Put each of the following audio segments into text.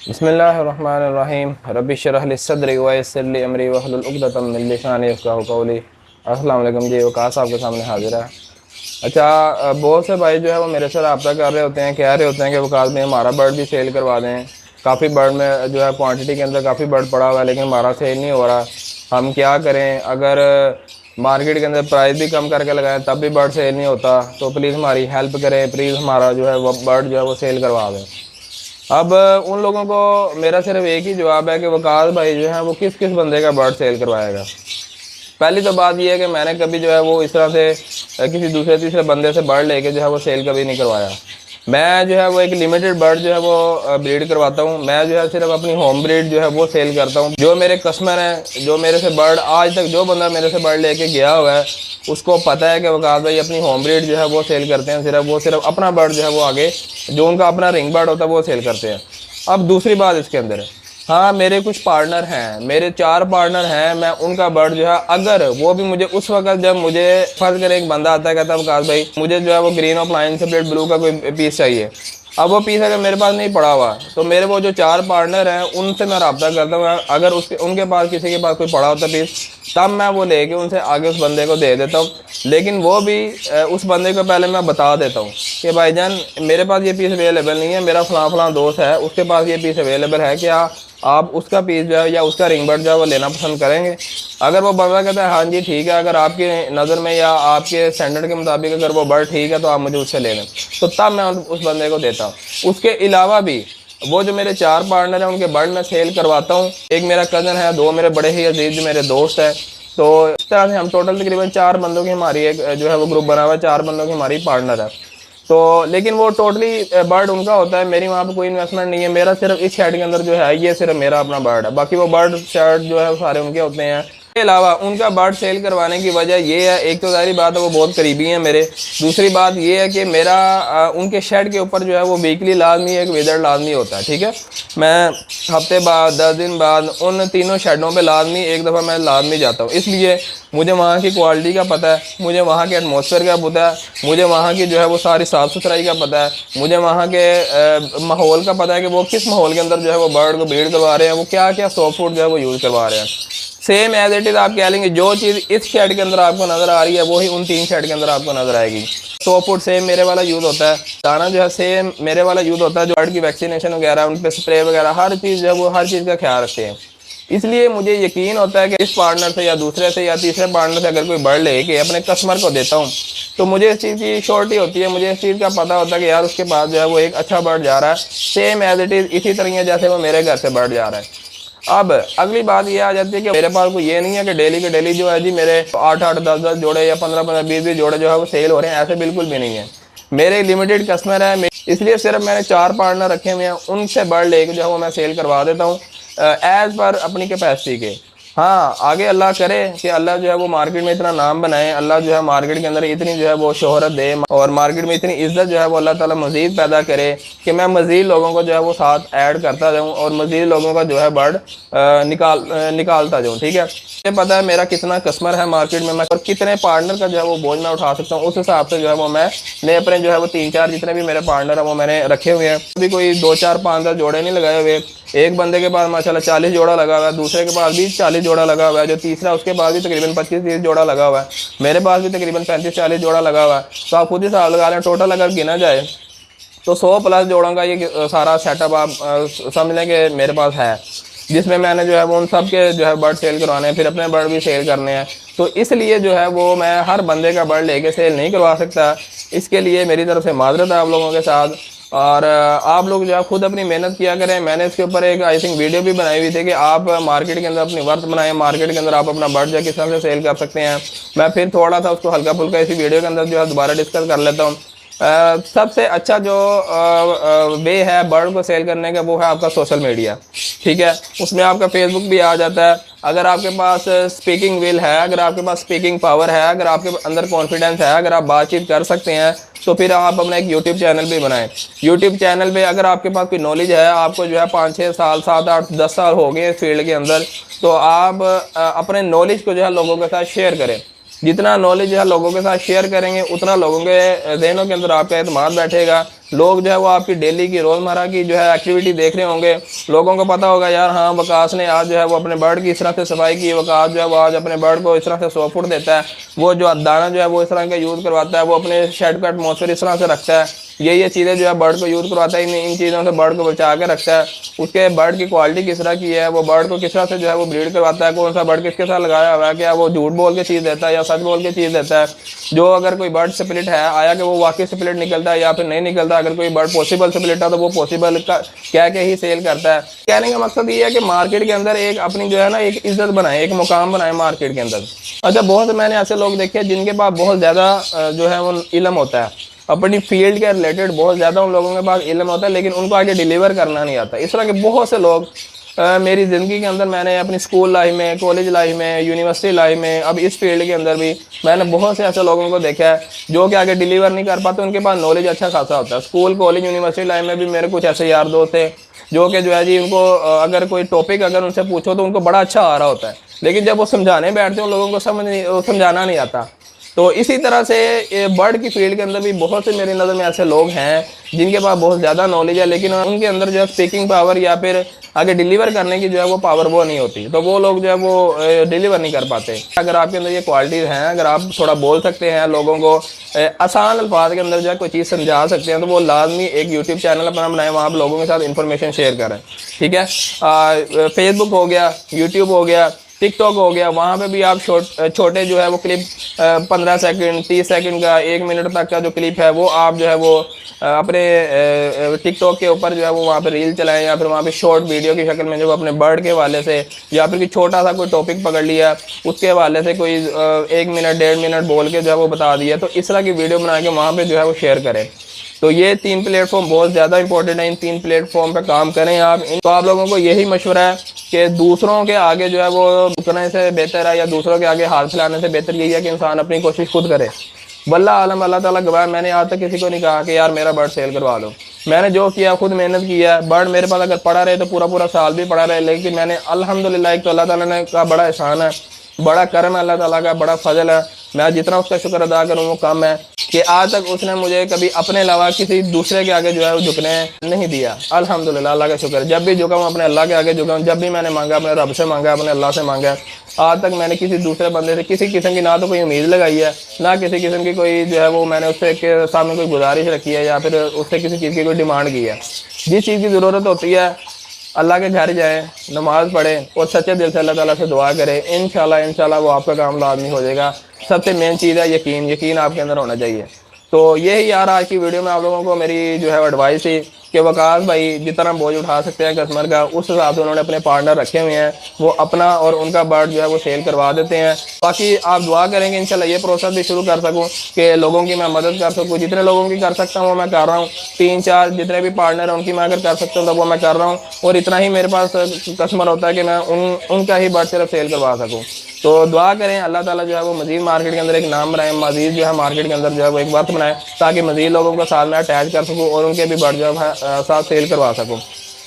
بسم اللہ الرحمن الرحیم رب اشرح لی صدری ویسر لی امری واحلل عقدۃ من لسانی یفقہوا قولی۔ السلام علیکم جی، وقاص صاحب کے سامنے حاضر ہے۔ اچھا، بہت سے بھائی جو ہے وہ میرے سے رابطہ کر رہے ہوتے ہیں، کہہ رہے ہوتے ہیں کہ وقاص میں ہمارا برڈ بھی سیل کروا دیں۔ کافی برڈ میں جو ہے کوانٹٹی کے اندر کافی برڈ پڑا ہوا ہے لیکن ہمارا سیل نہیں ہو رہا، ہم کیا کریں؟ اگر مارکیٹ کے اندر پرائز بھی کم کر کے لگائیں تب بھی برڈ سیل نہیں ہوتا، تو پلیز ہماری ہیلپ کریں، پلیز ہمارا جو ہے وہ برڈ جو ہے وہ سیل کروا دیں۔ اب ان لوگوں کو میرا صرف ایک ہی جواب ہے کہ وقاص بھائی جو ہیں وہ کس کس بندے کا برڈ سیل کروائے گا۔ پہلی تو بات یہ ہے کہ میں نے کبھی جو ہے وہ اس طرح سے کسی دوسرے تیسرے بندے سے برڈ لے کے جو ہے وہ سیل کبھی نہیں کروایا۔ میں جو ہے وہ ایک لمیٹڈ برڈ جو ہے وہ بریڈ کرواتا ہوں۔ میں جو ہے صرف اپنی ہوم بریڈ جو ہے وہ سیل کرتا ہوں۔ جو میرے کسٹمر ہیں، جو میرے سے برڈ آج تک جو بندہ میرے سے برڈ لے کے گیا ہوا ہے، اس کو پتہ ہے کہ وقاص بھائی اپنی ہوم بریڈ جو ہے وہ سیل کرتے ہیں، صرف اپنا برڈ جو ہے وہ آگے جو ان کا اپنا رنگ برڈ ہوتا ہے وہ سیل کرتے ہیں۔ اب دوسری بات اس کے اندر ہے، ہاں میرے کچھ پارٹنر ہیں، میرے 4 پارٹنر ہیں، میں ان کا برڈ جو ہے اگر وہ بھی مجھے اس وقت جب مجھے فرض کرے ایک بندہ آتا ہے کہتا ہے وقاص بھائی مجھے جو ہے وہ گرین آف لائن سے پلیٹ بلو کا کوئی پیس چاہیے، اب وہ پیس اگر میرے پاس نہیں پڑا ہوا تو میرے وہ جو 4 پارٹنر ہیں ان سے میں رابطہ کرتا ہوں، اگر ان کے پاس کسی کے پاس کوئی پڑا ہوتا پیس تب میں وہ لے کے ان سے آگے اس بندے کو دے دیتا ہوں۔ لیکن وہ بھی اس بندے کو پہلے میں بتا دیتا ہوں کہ بھائی جان میرے پاس یہ پیس اویلیبل نہیں ہے، میرا فلاں فلاں دوست ہے اس کے پاس یہ پیس اویلیبل ہے، کیا آپ اس کا پیس جو ہے یا اس کا رنگ برڈ جو ہے وہ لینا پسند کریں گے؟ اگر وہ بندہ کہتا ہے ہاں جی ٹھیک ہے، اگر آپ کی نظر میں یا آپ کے اسٹینڈرڈ کے مطابق اگر وہ برڈ ٹھیک ہے تو آپ مجھے اس سے لے لیں، تو تب میں اس بندے کو دیتا ہوں۔ اس کے علاوہ بھی وہ جو میرے 4 پارٹنر ہیں ان کے برڈ میں سیل کرواتا ہوں۔ ایک میرا کزن ہے، 2 میرے بڑے ہی عزیز جو میرے دوست ہیں، تو اس طرح سے ہم ٹوٹل تقریباً 4 بندوں کی ہماری ایک جو ہے وہ گروپ بنا ہوا ہے، 4 بندوں کی ہماری پارٹنر ہے۔ تو لیکن وہ ٹوٹلی برڈ ان کا ہوتا ہے، میری وہاں پہ کوئی انویسٹمنٹ نہیں ہے، میرا صرف اس شیڈ کے اندر جو ہے یہ صرف میرا اپنا برڈ ہے، باقی وہ برڈ شیڈ جو ہے وہ سارے ان کے ہوتے ہیں۔ اس کے علاوہ ان کا برڈ سیل کروانے کی وجہ یہ ہے، ایک تو ظاہری بات ہے وہ بہت قریبی ہیں میرے، دوسری بات یہ ہے کہ میرا ان کے شیڈ کے اوپر جو ہے وہ ویکلی لازمی ایک وزٹ لازمی ہوتا ہے، ٹھیک ہے؟ میں ہفتے بعد 10 دن بعد ان تینوں شیڈوں پہ لازمی ایک دفعہ میں لازمی جاتا ہوں، اس لیے مجھے وہاں کی کوالٹی کا پتہ ہے، مجھے وہاں کے ایٹماسفیئر کا پتہ ہے، مجھے وہاں کی جو ہے وہ ساری صاف ستھرائی کا پتہ ہے، مجھے وہاں کے ماحول کا پتہ ہے کہ وہ کس ماحول کے اندر جو ہے وہ برڈ کو بریڈ کروا رہے ہیں، وہ کیا کیا ساپ فوڈ جو ہے وہ یوز کروا رہے ہیں۔ سیم ایز اٹ از آپ کہہ لیں گے جو چیز اس شیڈ کے اندر آپ کو نظر آ رہی ہے وہی ان 3 شیڈ کے اندر آپ کو نظر آئے گی۔ ساپ فوڈ سیم میرے والا یوز ہوتا ہے، دانا جو ہے سیم میرے والا یوز ہوتا ہے، جو برڈ کی ویکسینیشن وغیرہ ان پہ اسپرے وغیرہ ہر چیز جو ہے وہ ہر چیز کا خیال رکھتے ہیں۔ اس لیے مجھے یقین ہوتا ہے کہ اس پارٹنر سے یا دوسرے سے یا تیسرے پارٹنر سے اگر کوئی برڈ لے کے اپنے کسٹمر کو دیتا ہوں تو مجھے اس چیز کی شورٹی ہوتی ہے، مجھے اس چیز کا پتہ ہوتا ہے کہ یار اس کے پاس جو ہے وہ ایک اچھا برڈ جا رہا ہے، سیم ایز اٹ از اسی طرح جیسے وہ میرے گھر سے برڈ جا رہا ہے۔ اب اگلی بات یہ آ جاتی ہے کہ میرے پاس کوئی یہ نہیں ہے کہ ڈیلی کے ڈیلی جو ہے جی میرے 8 10 جوڑے یا 15 20 جوڑے جو ہے وہ سیل ہو رہے ہیں، ایسے بالکل بھی نہیں ہے۔ میرے لمیٹڈ کسٹمر ہیں، اس لیے صرف میں نے 4 پارٹنر رکھے ہوئے ہیں، ان سے برڈ لے کے جو ہے وہ میں سیل کروا دیتا ہوں ایز پر اپنی کیپیسٹی کے۔ ہاں آگے اللہ کرے کہ اللہ جو ہے وہ مارکیٹ میں اتنا نام بنائے، اللہ جو ہے مارکیٹ کے اندر اتنی جو ہے وہ شہرت دے اور مارکیٹ میں اتنی عزت جو ہے وہ اللہ تعالیٰ مزید پیدا کرے کہ میں مزید لوگوں کو جو ہے وہ ساتھ ایڈ کرتا جاؤں اور مزید لوگوں کا جو ہے برڈ نکالتا جاؤں، ٹھیک ہے؟ مجھے پتہ ہے میرا کتنا کسٹمر ہے مارکیٹ میں اور کتنے پارٹنر کا جو ہے وہ بوجھ میں اٹھا سکتا ہوں، اس حساب سے جو ہے وہ میں نے اپنے جو ہے وہ 3 4 جتنے بھی میرے پارٹنر ہیں وہ میں نے رکھے ہوئے ہیں۔ ابھی کوئی 2 4 5 10 جوڑے نہیں لگائے ہوئے، ایک بندے کے پاس ماشاءاللہ 40 جوڑا لگا ہوا ہے، دوسرے کے پاس بھی 40 جوڑا لگا ہوا ہے، جو تیسرا اس کے پاس بھی تقریباً 25 30 جوڑا لگا ہوا ہے، میرے پاس بھی تقریباً 35 40 جوڑا لگا ہوا ہے۔ تو آپ خود ہی حساب لگا لیں، ٹوٹل اگر گنا جائے تو 100 پلس جوڑوں کا یہ سارا سیٹ اپ آپ سمجھ لیں کہ میرے پاس ہے، جس میں نے جو ہے وہ ان سب کے جو ہے برڈ سیل کروانے ہیں، پھر اپنے برڈ بھی سیل کرنے ہیں۔ تو اس لیے جو ہے وہ میں ہر بندے کا برڈ لے کے سیل نہیں کروا سکتا، اس کے لیے میری طرف سے معذرت ہے آپ لوگوں کے ساتھ، اور آپ لوگ جو ہے خود اپنی محنت کیا کریں۔ میں نے اس کے اوپر ایک آئی تھنک ویڈیو بھی بنائی ہوئی تھی کہ آپ مارکیٹ کے اندر اپنی ورتھ بنائیں، مارکیٹ کے اندر آپ اپنا برڈ جو ہے کس طرح سے سیل کر سکتے ہیں۔ میں پھر تھوڑا سا اس کو ہلکا پھلکا اسی ویڈیو کے اندر جو ہے دوبارہ ڈسکس کر لیتا ہوں۔ سب سے اچھا جو وے ہے برڈ کو سیل کرنے کا وہ ہے آپ کا سوشل میڈیا، ٹھیک ہے؟ اس میں آپ کا فیس بک بھی آ جاتا ہے، اگر آپ کے پاس اسپیکنگ ول ہے، اگر آپ کے پاس اسپیکنگ پاور ہے، اگر آپ کے اندر کانفیڈنس ہے، اگر آپ بات چیت کر سکتے ہیں تو پھر آپ اپنا ایک یوٹیوب چینل بھی بنائیں۔ یوٹیوب چینل پہ اگر آپ کے پاس کوئی نالج ہے، آپ کو جو ہے 5 6 سال 7 8 10 سال ہو گئے اس فیلڈ کے اندر، تو آپ اپنے نالج کو جو ہے لوگوں کے ساتھ شیئر کریں۔ جتنا نالج جو ہے لوگوں کے ساتھ شیئر کریں گے اتنا لوگوں کے ذہنوں کے اندر آپ کا اعتماد بیٹھے گا، لوگ جو ہے وہ آپ کی ڈیلی کی روزمرہ کی جو ہے ایکٹیویٹی دیکھ رہے ہوں گے، لوگوں کو پتہ ہوگا یار ہاں وقاص نے آج جو ہے وہ اپنے برڈ کی اس طرح سے صفائی کی، وقاص جو ہے وہ آج اپنے برڈ کو اس طرح سے 100 فٹ دیتا ہے، وہ جو دانہ جو ہے وہ اس طرح کا یوز کرواتا ہے، وہ اپنے شیڈ کا ایٹماسفیئر اس طرح سے رکھتا ہے، یہ چیزیں جو ہے برڈ کو یوز کرواتا ہے، ان چیزوں سے برڈ کو بچا کے رکھتا ہے، اس کے برڈ کی کوالٹی کس طرح کی ہے، وہ برڈ کو کس طرح سے جو ہے وہ بریڈ کرواتا ہے، کون سا برڈ کس کے ساتھ لگایا ہوا ہے، کیا وہ جھوٹ بول کے چیز دیتا ہے یا سچ بول کے چیز دیتا ہے، جو اگر کوئی برڈ سپلٹ ہے آیا کہ وہ واقعی سپلٹ نکلتا ہے یا پھر نہیں نکلتا، اگر کوئی برڈ پاسبل سپلٹ ہے تو وہ پاسبل کہہ کے ہی سیل کرتا ہے۔ کہنے کا مقصد یہ ہے کہ مارکیٹ کے اندر ایک اپنی جو ہے نا ایک عزت بنائے، ایک مقام بنائے مارکیٹ کے اندر۔ اچھا بہت سے میں نے ایسے لوگ دیکھے جن کے پاس بہت زیادہ جو ہے وہ علم ہوتا ہے، اپنی فیلڈ کے ریلیٹڈ بہت زیادہ ان لوگوں کے پاس علم ہوتا ہے، لیکن ان کو آگے ڈیلیور کرنا نہیں آتا۔ اس طرح کے بہت سے لوگ میری زندگی کے اندر میں نے اپنی اسکول لائف میں، کالج لائف میں، یونیورسٹی لائف میں، اب اس فیلڈ کے اندر بھی میں نے بہت سے ایسے لوگوں کو دیکھا ہے جو کہ آگے ڈیلیور نہیں کر پاتے، ان کے پاس نالج اچھا خاصا ہوتا ہے۔ اسکول کالج یونیورسٹی لائف میں بھی میرے کچھ ایسے یار دوست تھے جو کہ جو ہے جی ان کو اگر کوئی ٹاپک اگر ان سے پوچھو تو ان کو بڑا اچھا آ رہا ہوتا ہے، لیکن جب وہ سمجھانے بیٹھتے ہیں ان لوگوں کو سمجھانا نہیں آتا۔ تو اسی طرح سے برڈ کی فیلڈ کے اندر بھی بہت سے میری نظر میں ایسے لوگ ہیں جن کے پاس بہت زیادہ نالج ہے، لیکن ان کے اندر جو ہے اسپیکنگ پاور یا پھر آگے ڈیلیور کرنے کی جو ہے وہ پاور وہ نہیں ہوتی، تو وہ لوگ جو ہے وہ ڈیلیور نہیں کر پاتے۔ اگر آپ کے اندر یہ کوالٹیز ہیں، اگر آپ تھوڑا بول سکتے ہیں، لوگوں کو آسان الفاظ کے اندر جو ہے کوئی چیز سمجھا سکتے ہیں، تو وہ لازمی ایک یوٹیوب چینل اپنا بنائیں، وہاں آپ لوگوں کے ساتھ انفارمیشن شیئر کریں، ٹھیک ہے۔ فیس بک ہو گیا، یوٹیوب ہو گیا، ٹک ٹاک ہو گیا، وہاں پہ بھی آپ چھوٹے جو ہے وہ کلپ 15 سیکنڈ 30 سیکنڈ کا 1 منٹ تک کا جو کلپ ہے وہ آپ جو ہے وہ اپنے ٹک ٹاک کے اوپر جو ہے وہ وہاں پہ ریل چلائیں، یا پھر وہاں پہ شارٹ ویڈیو کی شکل میں جو اپنے برڈ کے حوالے سے یا پھر کوئی چھوٹا سا کوئی ٹاپک پکڑ لیا اس کے حوالے سے کوئی 1 منٹ 1.5 منٹ بول کے جو ہے وہ بتا دیا، تو اس طرح کی ویڈیو بنا کے وہاں پہ جو ہے وہ شیئر کریں۔ تو یہ 3 پلیٹ فارم بہت زیادہ امپورٹنٹ ہیں، ان 3 پلیٹ فارم پہ کام کریں آپ۔ تو آپ لوگوں کو یہی مشورہ ہے کہ دوسروں کے آگے جو ہے وہ جھکنے سے بہتر ہے یا دوسروں کے آگے ہاتھ پھیلانے سے بہتر یہی ہے کہ انسان اپنی کوشش خود کرے۔ واللہ عالم، اللہ تعالیٰ گواہ، میں نے آج تک کسی کو نہیں کہا کہ یار میرا برڈ سیل کروا دو۔ میں نے جو کیا خود محنت کیا ہے، برڈ میرے پاس اگر پڑا رہے تو پورا سال بھی پڑا رہے، لیکن میں نے الحمدللہ، ایک تو اللہ تعالیٰ نے کا بڑا احسان ہے، بڑا کرم ہے اللہ تعالیٰ کا، بڑا فضل ہے، میں جتنا اس کا شکر ادا کروں وہ کم ہے کہ آج تک اس نے مجھے کبھی اپنے علاوہ کسی دوسرے کے آگے جو ہے وہ جھکنے نہیں دیا۔ الحمدللہ اللہ کا شکر، جب بھی جھکا ہوں اپنے اللہ کے آگے جھکا ہوں، جب بھی میں نے مانگا اپنے رب سے مانگا، اپنے اللہ سے مانگا، آج تک میں نے کسی دوسرے بندے سے کسی قسم کی نہ تو کوئی امید لگائی ہے، نہ کسی قسم کی کوئی جو ہے وہ میں نے اس سے کے سامنے کوئی گزارش رکھی ہے یا پھر اس سے کسی چیز کی کوئی ڈیمانڈ کی ہے۔ جس چیز کی ضرورت ہوتی ہے اللہ کے گھر جائیں، نماز پڑھیں اور سچے دل سے اللہ تعالیٰ سے دعا کریں، انشاءاللہ وہ آپ کا کام لازمی ہو جائے گا۔ سب سے مین چیز ہے یقین آپ کے اندر ہونا چاہیے۔ تو یہی یار آج کی ویڈیو میں آپ لوگوں کو میری جو ہے ایڈوائس تھی کہ وقاص بھائی جتنا بوجھ اٹھا سکتے ہیں کسٹمر کا، اس حساب سے انہوں نے اپنے پارٹنر رکھے ہوئے ہیں، وہ اپنا اور ان کا برڈ جو ہے وہ سیل کروا دیتے ہیں۔ باقی آپ دعا کریں گے انشاءاللہ یہ پروسیس بھی شروع کر سکوں کہ لوگوں کی میں مدد کر سکوں، جتنے لوگوں کی کر سکتا ہوں وہ میں کر رہا ہوں، 3-4 جتنے بھی پارٹنر ہیں ان کی میں اگر کر سکتا ہوں تو وہ میں کر رہا ہوں، اور اتنا ہی میرے پاس کسٹمر ہوتا ہے کہ میں ان کا ہی برڈ صرف سیل کروا سکوں۔ تو دعا کریں اللہ تعالیٰ جو ہے وہ مزید مارکیٹ کے اندر ایک نام بنائے، مزید جو ہے مارکیٹ کے اندر جو ہے وہ ایک ورث بنائے، تاکہ مزید لوگوں کو ساتھ میں اٹیچ کر سکوں اور ان کے بھی برڈ جو ہے ساتھ سیل کروا سکوں۔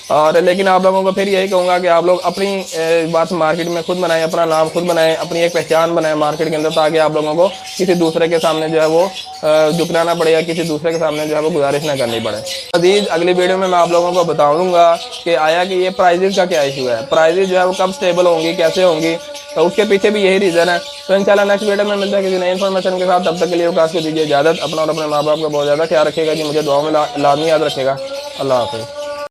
اور لیکن آپ لوگوں کو پھر یہی کہوں گا کہ آپ لوگ اپنی بات مارکیٹ میں خود بنائیں، اپنا نام خود بنائیں، اپنی ایک پہچان بنائیں مارکیٹ کے اندر، تاکہ آپ لوگوں کو کسی دوسرے کے سامنے جو ہے وہ جھکنا نہ پڑے یا کسی دوسرے کے سامنے جو ہے وہ گزارش نہ کرنی پڑے۔ مزید اگلی ویڈیو میں آپ لوگوں کو بتاؤں گا کہ آیا کہ یہ پرائزز کا کیا ایشو ہے، پرائزز جو ہے وہ کب اسٹیبل ہوں گی، کیسے ہوں گی، تو اس کے پیچھے بھی یہی ریزن ہے۔ تو انشاءاللہ نیکسٹ ویڈیو میں ملتا ہے کسی نئی انفارمیشن کے ساتھ، تب تک کے لیے وقاص کو دیجیے اجازت، اپنا اور اپنے ماں باپ کا بہت زیادہ خیال رکھیے گا جی، مجھے دعاؤں میں لازمی یاد رکھے گا۔ اللہ حافظ۔